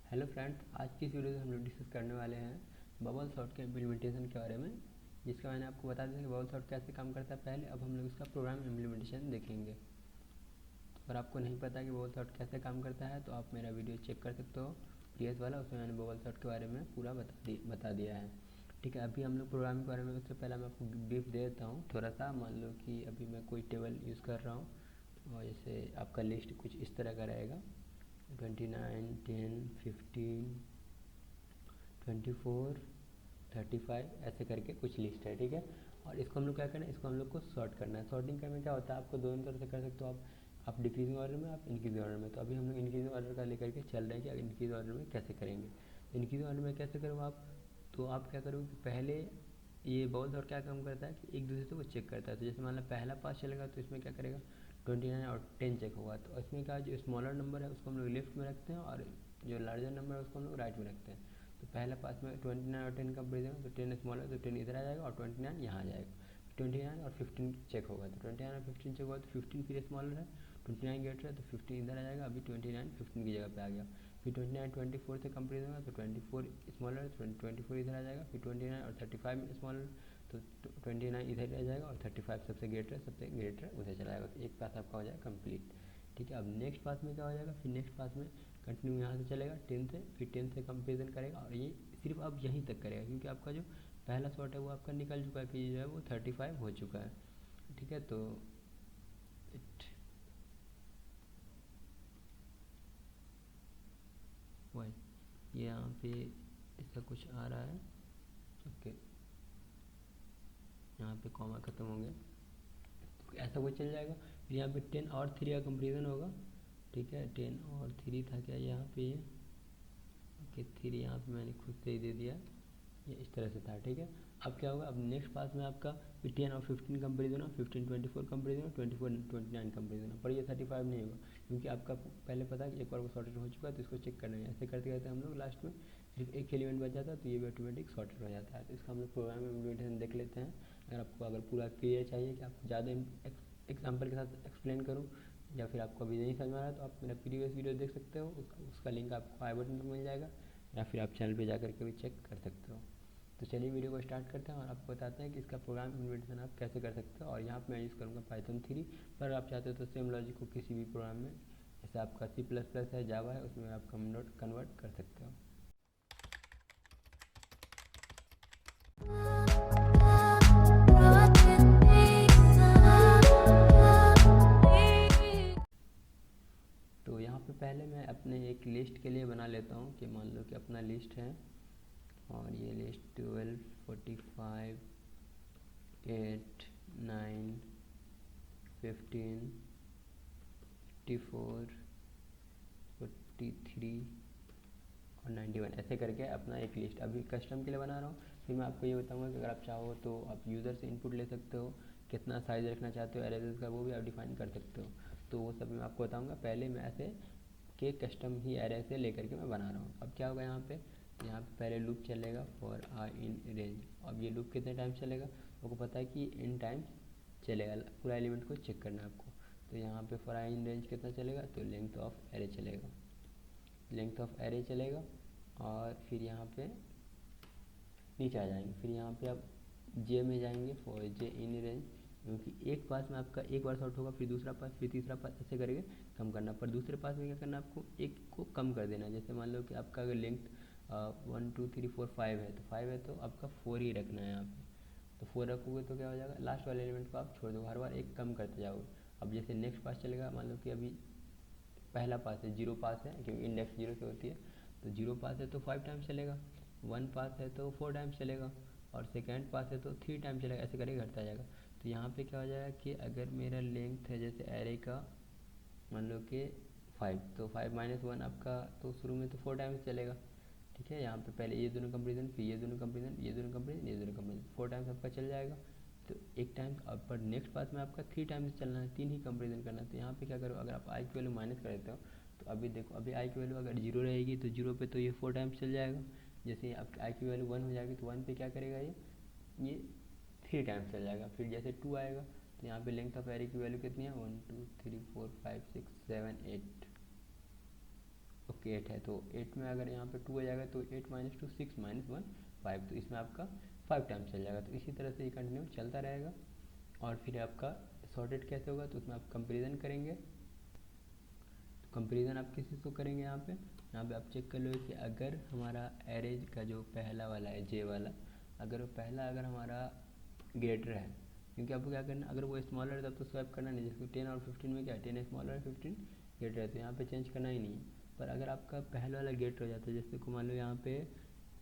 Hello friends, आज की इस वीडियो में हम लोग डिस्कस करने वाले हैं बबल सॉर्ट के इम्प्लीमेंटेशन के बारे में, जिसका मैंने आपको बता दिया कि बबल सॉर्ट कैसे काम करता है। पहले अब हम लोग इसका प्रोग्राम इम्प्लीमेंटेशन देखेंगे। अगर आपको नहीं पता कि बबल सॉर्ट कैसे काम करता है तो आप मेरा वीडियो चेक कर सकते हो, प्रीवियस वाला। उसमें मैंने बबल सॉर्ट के बारे में पूरा बता दिया है। ठीक है, अभी हम लोग प्रोग्राम के बारे में, उससे पहले मैं आपको ब्रीफ दे देता हूँ थोड़ा सा। मान लो कि अभी मैं कोई टेबल यूज़ कर रहा हूँ और जैसे आपका लिस्ट कुछ इस तरह का रहेगा, 29, 10, 15, 24, 35 ऐसे करके कुछ लिस्ट है। ठीक है, और इसको हम लोग क्या करना है, इसको हम लोग को सॉर्ट करना है। सॉर्टिंग करने में क्या होता है, आपको दोनों तरह से कर सकते हो आप डिक्रीजिंग ऑर्डर में, आप इंक्रीजिंग ऑर्डर में। तो अभी हम लोग इंक्रीजिंग ऑर्डर का लेकर के चल रहे हैं कि इंक्रीजिंग ऑर्डर में कैसे करेंगे। तो इंक्रीजिंग ऑर्डर में कैसे करो आप, तो आप क्या करोगे कि पहले ये बॉल्स और क्या काम करता है कि एक दूसरे से वो चेक करता है। तो जैसे मान लो पहला पास चलेगा तो इसमें क्या करेगा, 29 और 10 चेक होगा। तो इसमें क्या, जो स्मॉलर नंबर है उसको हम लोग लेफ्ट में रखते हैं और जो लार्जर नंबर है उसको हम लोग राइट में रखते हैं। तो पहला पास में 29 और 10 कंपेरिजन, तो 10 स्मॉलर तो 10 इधर आ जाएगा और 29 यहाँ आ जाएगा। 29 और 15 चेक होगा, तो 29 और 15 चेक होगा तो 15 फिर स्मॉलर है, 29 ग्रेटर है तो 15 इधर आ जाएगा। अभी 29 15 की जगह पे आ गया। फिर 29 24 से कंपेरिजन होगा तो 24 स्मॉलर है, 24 इधर आ जाएगा। फिर 29 और 35 स्मॉलर, तो 29 इधर आ जाएगा और 35 सबसे ग्रेटर उधर चला जाएगा। तो एक पास आपका हो जाएगा कंप्लीट। ठीक है, अब नेक्स्ट पास में क्या हो जाएगा, फिर नेक्स्ट पास में कंटिन्यू यहाँ से चलेगा 10 से, फिर 10 से कंपेरिजन करेगा और ये सिर्फ अब यहीं तक करेगा, क्योंकि आपका जो पहला शॉट है वो आपका निकल चुका है कि जो है वो 35 हो चुका है। ठीक है, तो वही यहाँ पे इसका कुछ आ रहा है। ओके, यहाँ पे कॉमा खत्म हो गया, तो ऐसा कुछ चल जाएगा। फिर यहाँ पे 10 और 3 का कंपेरिजन होगा। ठीक है, 10 और 3 था क्या यहाँ पे, ओके 3 यहाँ पे मैंने खुद से ही दे दिया, ये इस तरह से था। ठीक है, अब क्या होगा, अब नेक्स्ट पास में आपका 10 और 15 कंपेरिजन हो, 15 24 कंपेरिजन हो, 24 29 कंपेरिजन हो, पर ये 35 नहीं होगा, क्योंकि आपका पहले पता है कि एक बार वो सॉर्टेड हो चुका है। तो इसको चेक करना है, ऐसे करते करते हम लोग लास्ट में सिर्फ एक एलिमेंट बच जाता है, तो ये भी ऑटोमेटिक सॉर्टेड हो जाता है। तो इसका हम लोग प्रोग्राम में इम्प्लीमेंटेशन देख लेते हैं। अगर पूरा क्लियर चाहिए कि आपको ज़्यादा एग्जाम्पल के साथ एक्सप्लेन करूँ, या फिर आपको अभी नहीं समझ में आ रहा है, तो आप मेरा प्रीवियस वीडियो देख सकते हो, उसका लिंक आपको आई बटन पर मिल जाएगा, या फिर आप चैनल पे जा करके भी चेक कर सकते हो। तो चलिए वीडियो को स्टार्ट करते हैं और आपको बताते हैं कि इसका प्रोग्राम इम्प्लीमेंटेशन आप कैसे कर सकते हो। और यहाँ पे मैं यूज़ करूँगा पाइथन 3, पर आप चाहते हो तो सेम लॉजिक को किसी भी प्रोग्राम में, जैसे आपका C++ है, जावा है, उसमें आप कन्वर्ट कर सकते हो। तो यहाँ पे पहले मैं अपने एक लिस्ट के लिए बना लेता हूँ कि मान लो कि अपना लिस्ट है और ये लिस्ट 12, 45, 8, 9, 15, 54, 43 और 91 ऐसे करके अपना एक लिस्ट अभी कस्टम के लिए बना रहा हूँ। फिर मैं आपको ये बताऊँगा कि अगर आप चाहो तो आप यूज़र से इनपुट ले सकते हो, कितना साइज़ रखना चाहते हो एरेज़ का वो भी आप डिफाइन कर सकते हो। तो वो सब मैं आपको बताऊँगा। पहले मैं ऐसे के कस्टम ही एरे से लेकर के मैं बना रहा हूँ। अब क्या होगा, यहाँ पे पहले लूप चलेगा फॉर आई इन रेंज। अब ये लूप कितने टाइम चलेगा, आपको पता है कि इन टाइम चलेगा, पूरा एलिमेंट को चेक करना है आपको। तो यहाँ पे फॉर आई इन रेंज कितना चलेगा, तो लेंथ ऑफ एरे चलेगा, लेंथ ऑफ एरे चलेगा। और फिर यहाँ पे नीचे आ जाएंगे, फिर यहाँ पे आप जे में जाएंगे फॉर जे इन रेंज, क्योंकि एक पास में आपका एक बार शॉर्ट होगा, फिर दूसरा पास, फिर तीसरा पास, ऐसे करके कम करना। पर दूसरे पास में क्या करना, आपको एक को कम कर देना। जैसे मान लो कि आपका अगर लेंथ 1 2 3 4 5 है, तो 5 है तो आपका 4 ही रखना है यहाँ पे। तो 4 रखोगे तो क्या हो जाएगा, लास्ट वाले एलिमेंट को आप छोड़ दो, हर बार एक कम करते जाओगे। अब जैसे नेक्स्ट पास चलेगा, मान लो कि अभी पहला पास है, 0 पास है, क्योंकि इंडेक्स 0 से होती है, तो 0 पास है तो 5 टाइम्स चलेगा, 1 पास है तो 4 टाइम्स चलेगा, और सेकेंड पास है तो 3 टाइम्स चलेगा, ऐसे करके घटता जाएगा। तो यहाँ पे क्या हो जाएगा कि अगर मेरा लेंथ है जैसे एरे का मान लो कि 5, तो 5 माइनस 1 आपका, तो शुरू में तो 4 टाइम्स चलेगा। ठीक है, यहाँ पे पहले ये दोनों कंपेरिजन, फिर ये दोनों कंपेरिजन, ये दोनों कंपेरिजन, ये दोनों कंपेरिजन, 4 टाइम्स आपका चल जाएगा। तो एक टाइम्स अब पर नेक्स्ट पास में आपका 3 टाइम्स चलना है, 3 ही कंपेरिजन करना है। तो यहाँ पे क्या करो, अगर आप आई की वैल्यू माइनस कर देते हो, तो अभी देखो, अभी आई की वैल्यू अगर 0 रहेगी तो 0 पे तो ये 4 टाइम्स चल जाएगा। जैसे आपकी आई की वैल्यू 1 हो जाएगी तो 1 पे क्या करेगा, ये 3 टाइम्स चल जाएगा। फिर जैसे 2 आएगा तो यहाँ पे लेंथ ऑफ एरे की वैल्यू कितनी है, 1 2 3 4 5 6 7 8, ओके 8 है, तो 8 में अगर यहाँ पे 2 आ जाएगा तो 8 माइनस 2 6 माइनस 1 5, तो इसमें आपका 5 टाइम्स चल जाएगा। तो इसी तरह से ये कंटिन्यू चलता रहेगा। और फिर आपका सॉर्टेड कैसे होगा, तो उसमें आप कंपेरिजन करेंगे। तो कंपेरिजन आप किसी को करेंगे, यहाँ पे आप चेक कर लो कि अगर हमारा एरेज का जो पहला वाला है जे वाला, अगर वो पहला अगर हमारा ग्रेटर है, क्योंकि आपको क्या करना, अगर वो स्मॉलर है तब तो स्वैप करना नहीं, जैसे 10 और 15 में क्या है, 10 स्मॉलर है 15 ग्रेटर है, तो यहाँ पे चेंज करना ही नहीं है। पर अगर आपका पहला वाला ग्रेटर हो जाता है, जैसे को मान लो यहाँ पे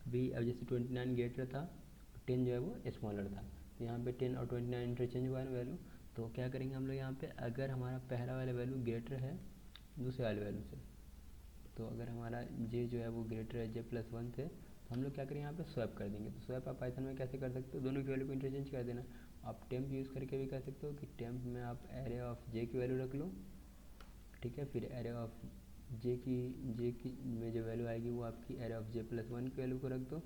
अभी, अब जैसे 29 ग्रेटर था, 10 जो है वो स्मॉलर था, तो यहाँ पे 10 और 29 इंटरचेंज हुआ है वैल्यू। तो क्या करेंगे हम लोग यहाँ पे, अगर हमारा पहला वाला वैल्यू ग्रेटर है दूसरे वाले वैल्यू से, तो अगर हमारा जे जो है वो ग्रेटर है J+1 से, तो हम लोग क्या करेंगे, यहाँ पे स्वैप कर देंगे। तो स्वैप आप पाइथन में कैसे कर सकते हो, दोनों की वैल्यू को इंटरचेंज कर देना। आप टेम्प यूज़ करके भी कर सकते हो कि टेम्प में आप एरे ऑफ जे की वैल्यू रख लो, ठीक है, फिर एरे ऑफ जे की में जो वैल्यू आएगी वो आपकी एरे ऑफ J+1 की वैल्यू को रख दो,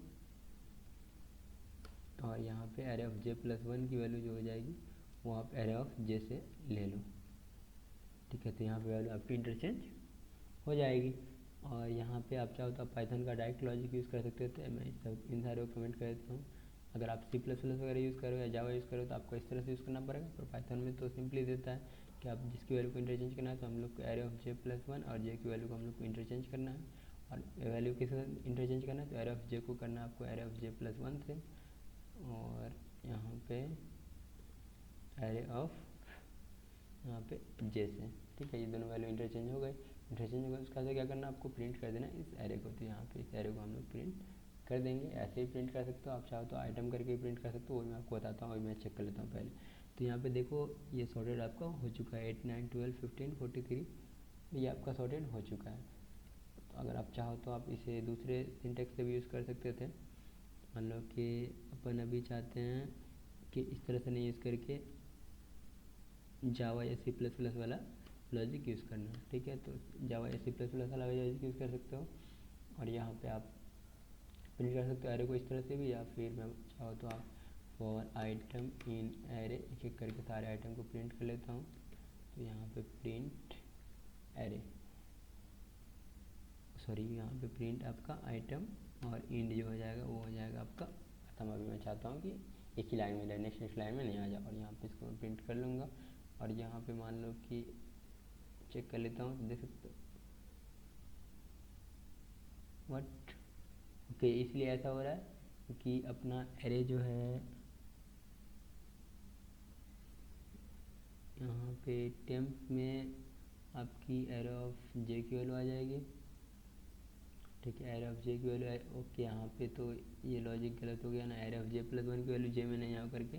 और यहाँ पे एरे ऑफ J+1 की वैल्यू जो हो जाएगी वो आप एरे ऑफ जे से ले लो, ठीक है। तो यहाँ पे वैल्यू आपकी इंटरचेंज हो जाएगी। और यहाँ पे आप चाहो तो आप पाइथन का डायरेक्ट लॉजिक यूज़ कर सकते हो, तो मैं इन सारे को कमेंट कर देता हूँ। अगर आप C++ वगैरह यूज़ करो या जावा यूज़ करो तो आपको इस तरह से यूज़ करना पड़ेगा, पर पाइथन में तो सिंपली देता है कि आप जिसकी वैल्यू को इंटरचेंज करना है, तो हम लोग को एरे ऑफ J+1 और जे की वैल्यू को हम लोग को इंटरचेंज करना है। और वैल्यू किस इंटरचेंज करना है, तो एरे ऑफ जे को करना है आपको एरे ऑफ J+1 से, और यहाँ पे एरे ऑफ यहाँ पे जे से, ठीक है। ये दोनों वैल्यू इंटरचेंज हो गए। इंटरचेंज हो गए उसका क्या करना है, आपको प्रिंट कर देना इस एरे को। तो यहाँ पे इस एरे को हम लोग प्रिंट कर देंगे। ऐसे ही प्रिंट कर सकते हो, आप चाहो तो आइटम करके प्रिंट कर सकते हो, वही मैं आपको बताता हूँ, वही मैं चेक कर लेता हूँ पहले। तो यहाँ पे देखो ये सॉर्टेड आपका हो चुका है, 8 9 12 15 43, ये आपका सॉर्टेड हो चुका है। तो अगर आप चाहो तो आप इसे दूसरे सिंटेक्स से भी यूज़ कर सकते थे। मान लो कि अपन अभी चाहते हैं कि इस तरह से नहीं यूज़ करके जावा या C++ वाला लॉजिक यूज़ करना, ठीक है। तो जावा या C++ वाला लॉजिक यूज़ कर सकते हो, और यहाँ पे आप प्रिंट कर सकते हो एरे को इस तरह से भी, या फिर मैं चाहो तो आप फॉर आइटम इन एरे, एक एक करके सारे आइटम को प्रिंट कर लेता हूँ। तो यहाँ पे प्रिंट एरे, सॉरी यहाँ पे प्रिंट आपका आइटम, और इंड जो हो जाएगा वो हो जाएगा आपका खत्म। अभी मैं चाहता हूँ कि एक ही लाइन में रहे, नेक्स्ट लाइन में नहीं आ जाए, और यहाँ पे इसको मैं प्रिंट कर लूँगा। और यहाँ पे मान लो कि चेक कर लेता हूँ, तो देख सकते हो व्हाट, ओके, इसलिए ऐसा हो रहा है क्योंकि अपना एरे जो है यहाँ पे टेम्प में आपकी एरे ऑफ जे की वैल्यू आ जाएगी, ठीक है। एरे ऑफ जे की वैल्यू ओके, यहाँ पे तो ये लॉजिक गलत हो गया ना, एरे ऑफ J+1 की वैल्यू जे में नहीं आ करके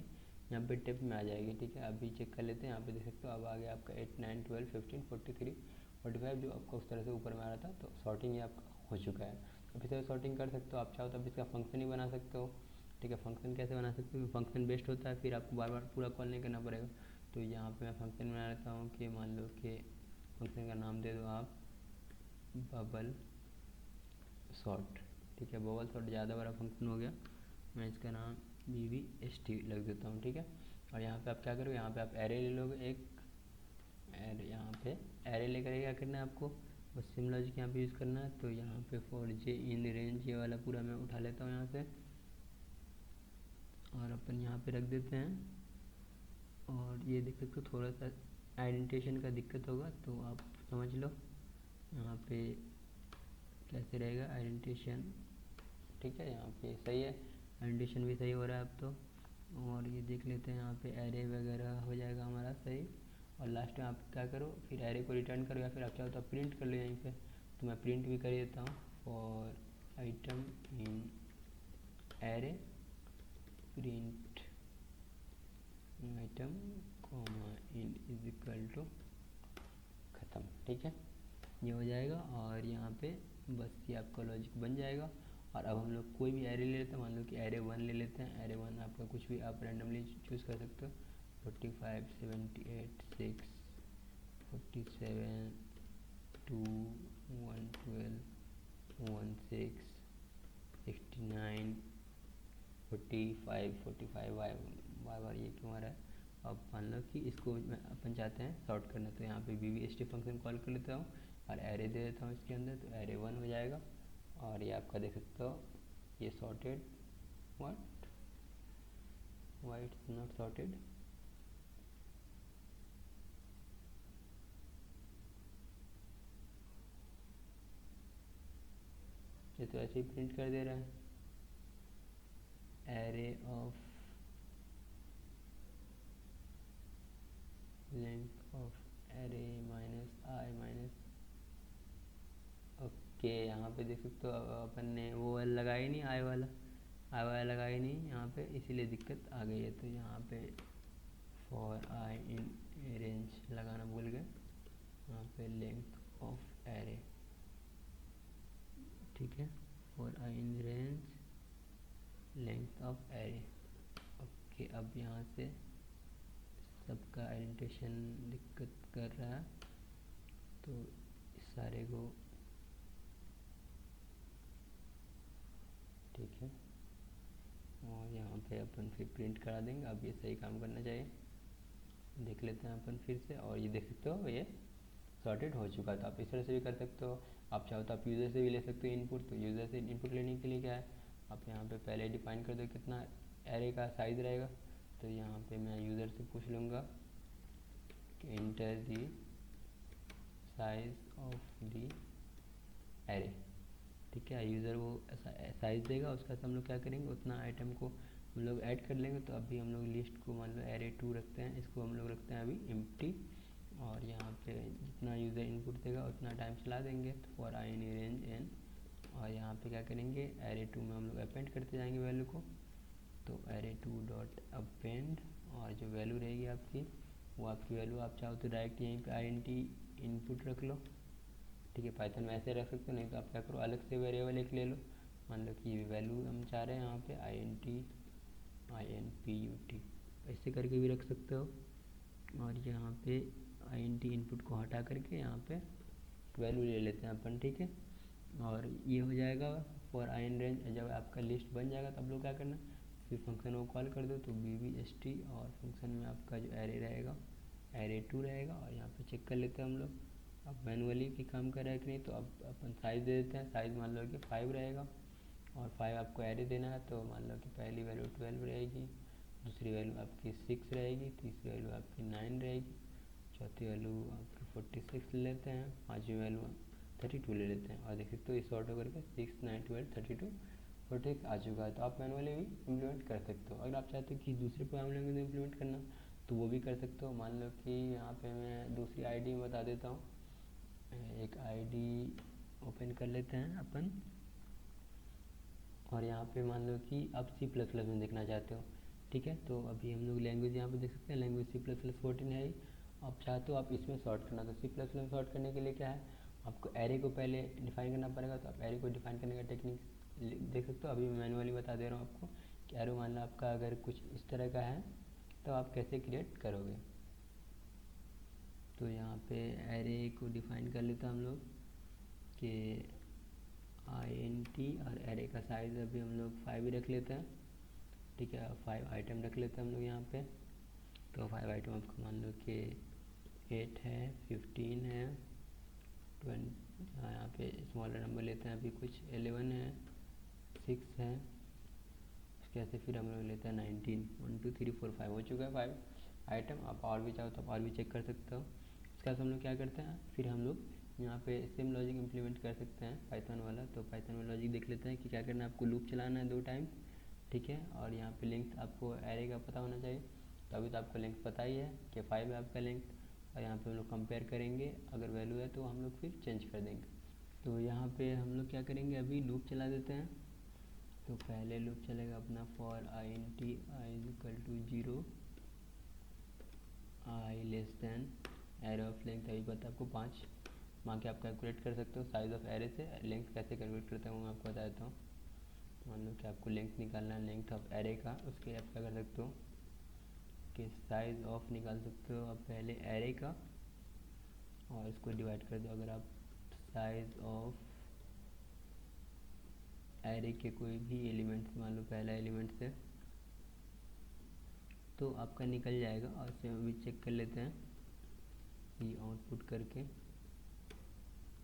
यहाँ पे टेप में आ जाएगी, ठीक है। अभी चेक कर लेते हैं, यहाँ पे देख सकते हो अब आ गया आपका 8 9 12 15 43 45, जो आपका उस तरह से ऊपर में आ रहा था। तो सॉर्टिंग ये आपका हो चुका है। अब इसे सॉर्टिंग कर सकते हो, आप चाहो तो अब इसका फंक्शन ही बना सकते हो, ठीक है। फंक्शन कैसे बना सकते हो, फंक्शन बेस्ड होता है, फिर आपको बार बार पूरा कॉल नहीं करना पड़ेगा। तो यहाँ पर मैं फंक्शन बना लेता हूँ कि मान लो कि फंक्शन का नाम दे दो आप बबल शॉर्ट, ठीक है। बबल शॉर्ट ज़्यादा बड़ा फंक्शन हो गया, मैं इसका नाम BBST लग देता हूँ, ठीक है। और यहाँ पे आप क्या करोगे, यहाँ पे आप एरे ले लोगे एक एरे, यहाँ पे एरे लेकर क्या करना है आपको, बस सिम लॉजिक यहाँ पे यूज़ करना है। तो यहाँ पे फॉर जे इन रेंज ये वाला पूरा मैं उठा लेता हूँ यहाँ से, और अपन यहाँ पे रख देते हैं। और ये देख सकते हो थोड़ा सा आइडेंटिफिकेशन का दिक्कत होगा, तो आप समझ लो यहाँ पे कैसे रहेगा आइडेंटिफिकेशन, ठीक है। यहाँ पे सही है, आइडेंटिफिकेशन भी सही हो रहा है अब तो। और ये देख लेते हैं यहाँ पे एरे वगैरह हो जाएगा हमारा सही। और लास्ट में आप क्या करो, फिर एरे को रिटर्न करो, या फिर आप चाहो तो प्रिंट कर लो यहीं पे। तो मैं प्रिंट भी कर देता हूँ, for item in array print item comma end is equal to ख़त्म, ठीक है। ये हो जाएगा, और यहाँ पे बस ये आपका लॉजिक बन जाएगा। और अब हम लोग कोई भी एरे ले लेते हैं, मान लो कि एरे 1 ले लेते हैं। एरे 1 आपका कुछ भी आप रैंडमली चूज़ कर सकते हो, 45 78 6 47 2 112 16 69 45 वाई बार ये क्यों आ रहा है। अब मान लो कि इसको अपन चाहते हैं सॉर्ट करना, तो यहाँ पे BBST फंक्शन कॉल कर लेता हूँ। और एरे दे देता हूँ इसके अंदर, तो एरे 1 हो जाएगा। और ये आपका देख सकते हो ये sorted, what, why it's not sorted, ये तो ऐसे ही प्रिंट कर दे रहा है, array of length of array minus I minus, okay. यहाँ पे देख सकते हो अपन ने वो वाला लगाया ही नहीं, आई वाला लगाया ही नहीं यहाँ पे, इसीलिए दिक्कत आ गई है। तो यहाँ पे फॉर आई इन रेंज लगाना भूल गए, यहाँ पे लेंथ ऑफ एरे, ठीक है, for i in range length of array, okay. अब यहाँ से सबका एडिटेशन दिक्कत कर रहा है, तो इस सारे को, ठीक है, और यहाँ पे अपन फिर प्रिंट करा देंगे। अब ये सही काम करना चाहिए, देख लेते हैं अपन फिर से। और ये देख सकते हो ये सॉर्टेड हो चुका है। तो आप इस तरह से भी कर सकते हो, आप चाहो तो आप यूज़र से भी ले सकते हो इनपुट। तो यूज़र से इनपुट लेने के लिए क्या है, आप यहाँ पे पहले डिफाइन कर दो कितना एरे का साइज़ रहेगा। तो यहाँ पे मैं यूज़र से पूछ लूँगा कि inter the size of the array, ठीक है। यूज़र वो साइज़ देगा, उसका हम लोग क्या करेंगे, उतना आइटम को हम लोग ऐड कर लेंगे। तो अभी हम लोग लिस्ट को मान लो एरे 2 रखते हैं, इसको हम लोग रखते हैं अभी एम्प्टी। और यहाँ पे जितना यूज़र इनपुट देगा उतना टाइम चला देंगे, तो for i in range n. और यहाँ पे क्या करेंगे, एरे 2 में हम लोग अपेंड करते जाएंगे वैल्यू को। तो एरे 2 डॉट अपेंड, और जो वैल्यू रहेगी आपकी, वो आपकी वैल्यू आप चाहो तो डायरेक्ट यहीं पे INT इनपुट रख लो, ठीक है। पाइथन में ऐसे रख सकते हो, नहीं तो आप क्या करो अलग से वेरिएबल एक ले लो। मान लो कि वैल्यू हम चाह रहे हैं यहाँ पे INT ऐसे करके भी रख सकते हो। और यहाँ पे INT इनपुट को हटा करके यहाँ पे वैल्यू ले लेते हैं अपन, ठीक है। और ये हो जाएगा फॉर आई इन रेंज। जब आपका लिस्ट बन जाएगा तब लोग क्या करना, फिर फंक्शन को कॉल कर दो, तो BBST, और फंक्शन में आपका जो एरे रहेगा एरे 2 रहेगा। और यहाँ पे चेक कर लेते हैं हम लोग अब मैनुअली भी काम कर रहा है कि नहीं। तो अब अपन साइज़ दे देते हैं, साइज़ मान लो कि 5 रहेगा, और 5 आपको एरे देना है। तो मान लो कि पहली वैल्यू 12 रहेगी, दूसरी वैल्यू आपकी 6 रहेगी, तीसरी वैल्यू आपकी 9 रहेगी, चौथी वैल्यू आपकी 46 ले लेते हैं, पाँचवीं वैल्यू 32 ले लेते हैं। और देख सकते हो इस सॉर्ट होकर के 6 9 12 32 46 आ चुका है। तो आप मैनुअली भी इम्प्लीमेंट कर सकते हो। अगर आप चाहते हो कि दूसरे प्रोग्राम लैंग्वेज में इम्प्लीमेंट करना, तो वो भी कर सकते हो। मान लो कि यहाँ पे मैं दूसरी आईडी में बता देता हूँ, एक आईडी ओपन कर लेते हैं अपन। और यहाँ पे मान लो कि आप C++ में देखना चाहते हो, ठीक है। तो अभी हम लोग लैंग्वेज यहाँ पे देख सकते हैं, लैंग्वेज C++ 14 है ही। आप चाहते हो आप इसमें सॉर्ट करना, तो C++ में सॉर्ट करने के लिए क्या है, आपको एरे को पहले डिफाइन करना पड़ेगा। तो आप एरे को डिफाइन करने का टेक्निक देख सकते हो, अभी मैं मैनुअली बता दे रहा हूँ आपको कि एरो मान लो आपका अगर कुछ इस तरह का है, तो आप कैसे क्रिएट करोगे। तो यहाँ पे एरे को डिफाइन कर लेते हैं हम लोग कि INT, और एरे का साइज़ अभी हम लोग 5 ही रख लेते हैं, ठीक है। 5 आइटम रख लेते हैं हम लोग यहाँ पे। तो 5 आइटम आपको मान लो कि 8 है, 15 है, 20, यहाँ पे स्मॉलर नंबर लेते हैं अभी कुछ 11 है, 6 है, कैसे फिर हम लोग लेते हैं 19, 1 2 3 4 5 हो चुका है 5 आइटम। आप और भी चाहो तो आप और भी चेक कर सकते हो। इसके बाद हम लोग क्या करते हैं, फिर हम लोग यहाँ पे सेम लॉजिक इम्प्लीमेंट कर सकते हैं पाइथन वाला। तो पाइथन में लॉजिक देख लेते हैं कि क्या करना है, आपको लूप चलाना है 2 टाइम, ठीक है। और यहाँ पे लेंथ आपको एरे का पता होना चाहिए। तो अभी तो आपको लेंथ पता ही है कि 5 है आपका लेंथ। और यहाँ पे हम लोग कंपेयर करेंगे, अगर वैल्यू है तो हम लोग फिर चेंज कर देंगे। तो यहाँ पे हम लोग क्या करेंगे, अभी लूप चला देते हैं। तो पहले लूप चलेगा अपना for INT i=0, i less than array of length अभी पता आपको 5, वहाँ के आप कैलकुलेट कर सकते हो। साइज़ ऑफ एरे से लेंथ कैसे कैलकुलेट करते हैं वो मैं आपको बता देता हूँ। मान लो कि आपको लेंथ निकालना है लेंथ ऑफ एरे का, उसके आप क्या कर सकते हो कि साइज़ ऑफ निकाल सकते हो आप पहले एरे का, और इसको डिवाइड कर दो। अगर आप साइज़ ऑफ एरे के कोई भी एलिमेंट, मान लो पहला एलिमेंट से, तो आपका निकल जाएगा। और इसे अभी चेक कर लेते हैं ये आउटपुट करके।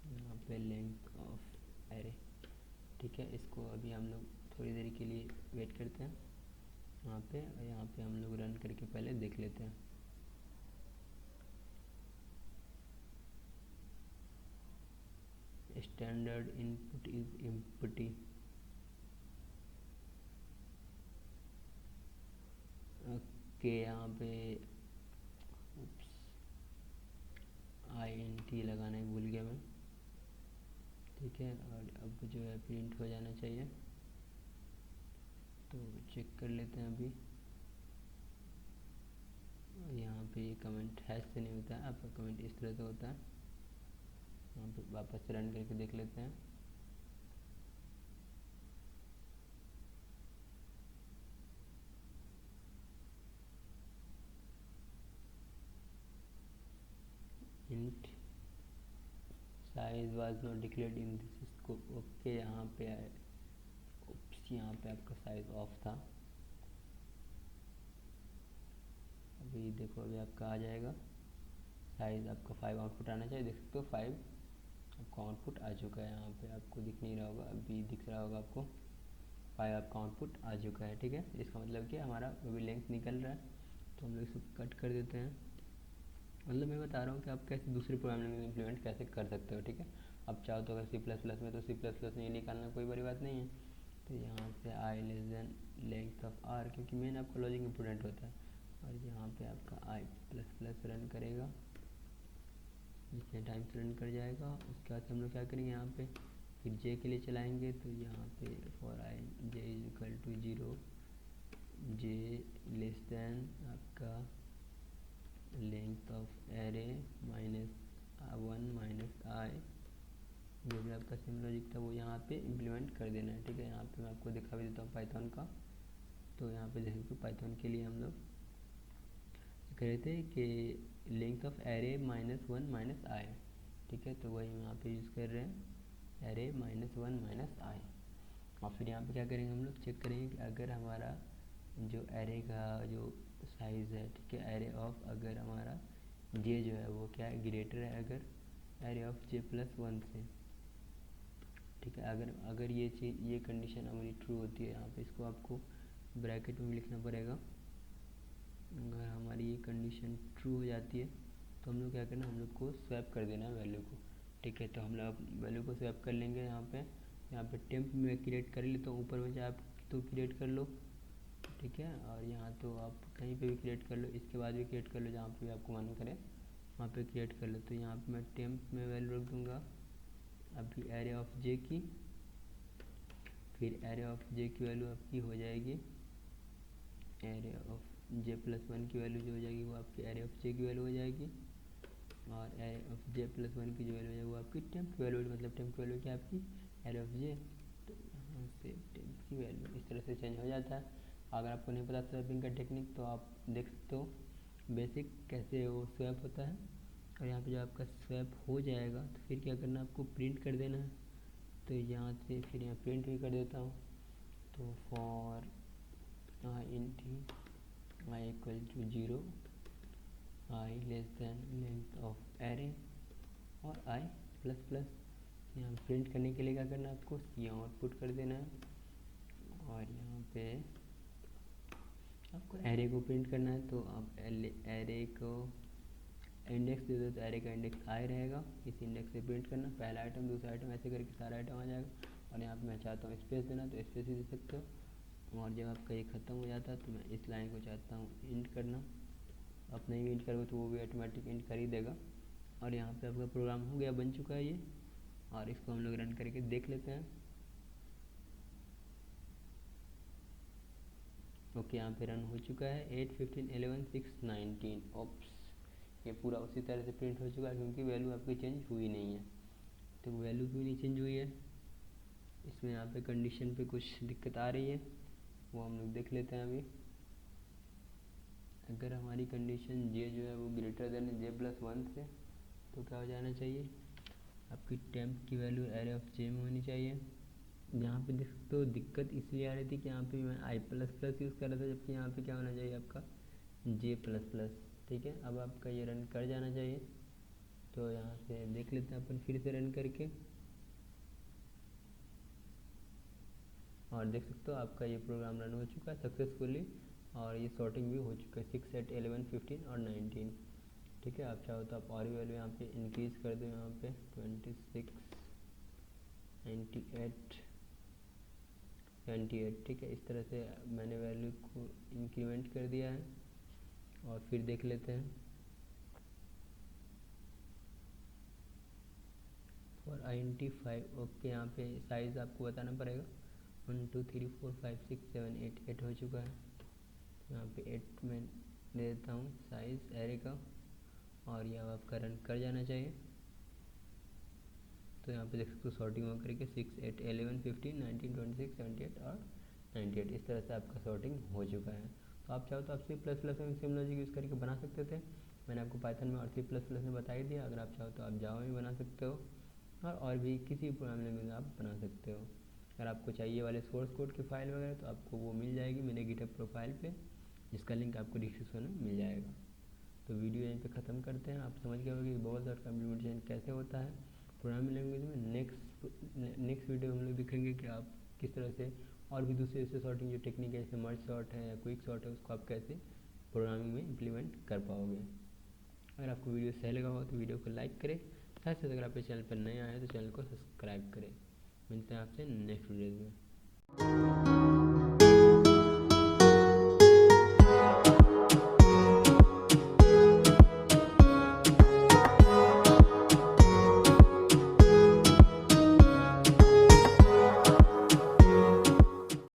यहाँ पे लेंथ ऑफ एरे, ठीक है। इसको अभी हम लोग थोड़ी देर के लिए वेट करते हैं यहाँ पे हम लोग रन करके पहले देख लेते हैं। Standard input is empty. Okay, यहाँ पे INT लगाना ही भूल गया मैं, ठीक है। और अब जो है प्रिंट हो जाना चाहिए, तो चेक कर लेते हैं अभी। यहाँ पे ये कमेंट हैश से नहीं होता है, आपका कमेंट इस तरह से होता है। यहाँ पे वापस से रन करके देख लेते हैं। Int size was not declared in this scope. Okay, यहाँ पे आए, यहाँ पे आपका साइज ऑफ था। अभी देखो, अभी आपका आ जाएगा साइज, आपका 5 आउटपुट आना चाहिए। देख सकते हो 5 आपका आउटपुट आ चुका है। यहाँ पे आपको दिख नहीं रहा होगा, अभी दिख रहा होगा आपको 5 आपका आउटपुट आ चुका है, ठीक है। इसका मतलब कि हमारा अभी लेंथ निकल रहा है, तो हम लोग इसको कट कर देते हैं। मतलब मैं बता रहा हूँ कि आप कैसे दूसरे प्रोग्राम लैंग्वेज में इम्प्लीमेंट कैसे कर सकते हो, ठीक है। आप चाहो तो अगर C++ में, तो C++ में ये निकालना कोई बड़ी बात नहीं है। तो यहाँ से i less than length of r, क्योंकि मेन आपका लॉजिक इम्पोर्टेंट होता है। और यहाँ पे आपका i++ रन करेगा, जितने टाइम से रन कर जाएगा। उसके बाद हम लोग क्या करेंगे, यहाँ पे फिर j के लिए चलाएंगे। तो यहाँ पे for i j is equal to 0, j less than आपका length of array minus 1 minus i। जो भी आपका सेम लॉजिक था वो यहाँ पे इम्प्लीमेंट कर देना है, ठीक है। यहाँ पे मैं आपको दिखा भी देता हूँ पाइथन का। तो यहाँ पे देखो, पाइथन के लिए हम लोग कह रहे थे कि length of array -1 minus i, ठीक है। तो वही हम यहाँ पे यूज़ कर रहे हैं, एरे -1 माइनस i। और फिर यहाँ पे क्या करेंगे, हम लोग चेक करेंगे कि अगर हमारा जो एरे का जो साइज़ है, ठीक है, एरे ऑफ अगर हमारा j जो है वो क्या है, ग्रेटर है अगर एरे ऑफ j+1 से, ठीक है। अगर ये चीज़, ये कंडीशन हमारी ट्रू होती है, यहाँ पे इसको आपको ब्रैकेट में भी लिखना पड़ेगा। अगर हमारी ये कंडीशन ट्रू हो जाती है, तो हम लोग क्या करना, हम लोग को स्वैप कर देना है वैल्यू को, ठीक है। तो हम लोग वैल्यू को स्वैप कर लेंगे। यहाँ पे टेम्प में क्रिएट कर लेता हूँ, ऊपर में चाहे आप तो क्रिएट कर लो, ठीक है। और यहाँ तो आप कहीं पे भी क्रिएट कर लो, इसके बाद भी क्रिएट कर लो, जहाँ पे भी आपको मन करे वहाँ पे क्रिएट कर लो। तो यहाँ पे मैं टेम्प में वैल्यू रख दूँगा अभी एरे ऑफ जे की। फिर एरे ऑफ जे की वैल्यू आपकी हो जाएगी, एरे ऑफ j+1 की वैल्यू जो हो जाएगी वो आपकी एरे ऑफ जे की वैल्यू हो जाएगी। और एरे ऑफ j+1 की जो वैल्यू हो जाएगी वो आपकी टेम्प की वैल्यू, मतलब टेम्प की वैल्यू क्या है आपकी, एरे ऑफ जे। तो यहाँ से टेम्प की वैल्यू इस तरह से चेंज हो जाता है। अगर आपको नहीं पता स्वैपिंग का टेक्निक, तो आप देख सकते हो बेसिक कैसे वो स्वैप होता है। और यहाँ पे जब आपका स्वैप हो जाएगा, तो फिर क्या करना है, आपको प्रिंट कर देना है। तो यहाँ से फिर यहाँ प्रिंट भी कर देता हूँ। तो for int i equal to 0, i less than length of array और i++। यहाँ प्रिंट करने के लिए क्या करना है, आपको C आउटपुट कर देना है। और यहाँ पे आपको एरे को प्रिंट करना है, तो आप एरे को इंडेक्स दे दो, तो एरे का इंडेक्स i रहेगा। इस इंडेक्स से प्रिंट करना, पहला आइटम, दूसरा आइटम, ऐसे करके सारा आइटम आ जाएगा। और यहाँ पे मैं चाहता हूँ स्पेस देना, तो स्पेस ही दे सकते हो। और जब आपका ये ख़त्म हो जाता है, तो मैं इस लाइन को चाहता हूँ इंट करना। आप नहीं इंट करोगे तो वो भी ऑटोमेटिक इंट कर ही देगा। और यहाँ पे आपका प्रोग्राम हो गया, बन चुका है ये। और इसको हम लोग रन करके देख लेते हैं। ओके, यहाँ पे रन हो चुका है 8, 15, 11, 6, 19। ओप्स, ये पूरा उसी तरह से प्रिंट हो चुका है, क्योंकि वैल्यू आपकी चेंज हुई नहीं है। तो वैल्यू क्यों नहीं चेंज हुई है, इसमें यहाँ पे कंडीशन पे कुछ दिक्कत आ रही है, वो हम लोग देख लेते हैं अभी। अगर हमारी कंडीशन जे जो है वो ग्रेटर देन j+1 से, तो क्या हो जाना चाहिए, आपकी टेम्प की वैल्यू एरे ऑफ जे में होनी चाहिए। यहाँ पे देख सकते हो दिक्कत इसलिए आ रही थी कि यहाँ पे मैं i++ यूज़ कर रहा था, जबकि यहाँ पे क्या होना चाहिए आपका j++, ठीक है। अब आपका ये रन कर जाना चाहिए। तो यहाँ से देख लेते हैं अपन फिर से रन करके, और देख सकते हो आपका ये प्रोग्राम रन हो चुका है सक्सेसफुली, और ये सॉर्टिंग भी हो चुका है 6, 8, 11, 15 और 19। ठीक है, आप चाहो तो आप और भी वैल्यू यहाँ पे इंक्रीज़ कर दो, यहाँ पे 26, 98, 28। ठीक है, इस तरह से मैंने वैल्यू को इंक्रीमेंट कर दिया है। और फिर देख लेते हैं और identify। ओके, यहाँ पे साइज़ आपको बताना पड़ेगा, 1 2 3 4 5 6 7 8, 8 हो चुका है। यहाँ पे 8 में दे देता हूँ साइज़ एरे का, और यह आपका रन कर जाना चाहिए। तो यहाँ पे देख सकते हो सॉर्टिंग हो करके 6, 8, 11, 15, 19, 26, 78 और 98, इस तरह से आपका सॉर्टिंग हो चुका है। तो आप चाहो तो आप C++ में सेम लॉजिक यूज़ करके बना सकते थे, मैंने आपको पाइथन में और C++ में बता ही दिया। अगर आप चाहो तो आप जावा में बना सकते हो, और भी किसी प्रोग्राम लैंग्वेज में आप बना सकते हो। अगर आपको चाहिए वाले सोर्स कोड की फाइल वगैरह तो आपको वो मिल जाएगी मेरे गिटहब प्रोफाइल पे, जिसका लिंक आपको डिस्क्रिप्शन में मिल जाएगा। तो वीडियो यहीं पे ख़त्म करते हैं। आप समझ गए होंगे कि बबल डॉट का इम्प्लीमेंटेशन कैसे होता है प्रोग्रामिंग लैंग्वेज में। नेक्स्ट वीडियो हम लोग दिखेंगे कि आप किस तरह से और भी दूसरे ऐसे सॉर्टिंग जो टेक्निक है, जैसे मर्ज सॉर्ट है या क्विक सॉर्ट है, उसको आप कैसे प्रोग्रामिंग में इम्प्लीमेंट कर पाओगे। अगर आपको वीडियो सही लगा हो तो वीडियो को लाइक करें, साथ साथ अगर आप इस चैनल पर नए आए हैं तो चैनल को सब्सक्राइब करें। मिलते हैं आपसे नेक्स्ट वीडियो में।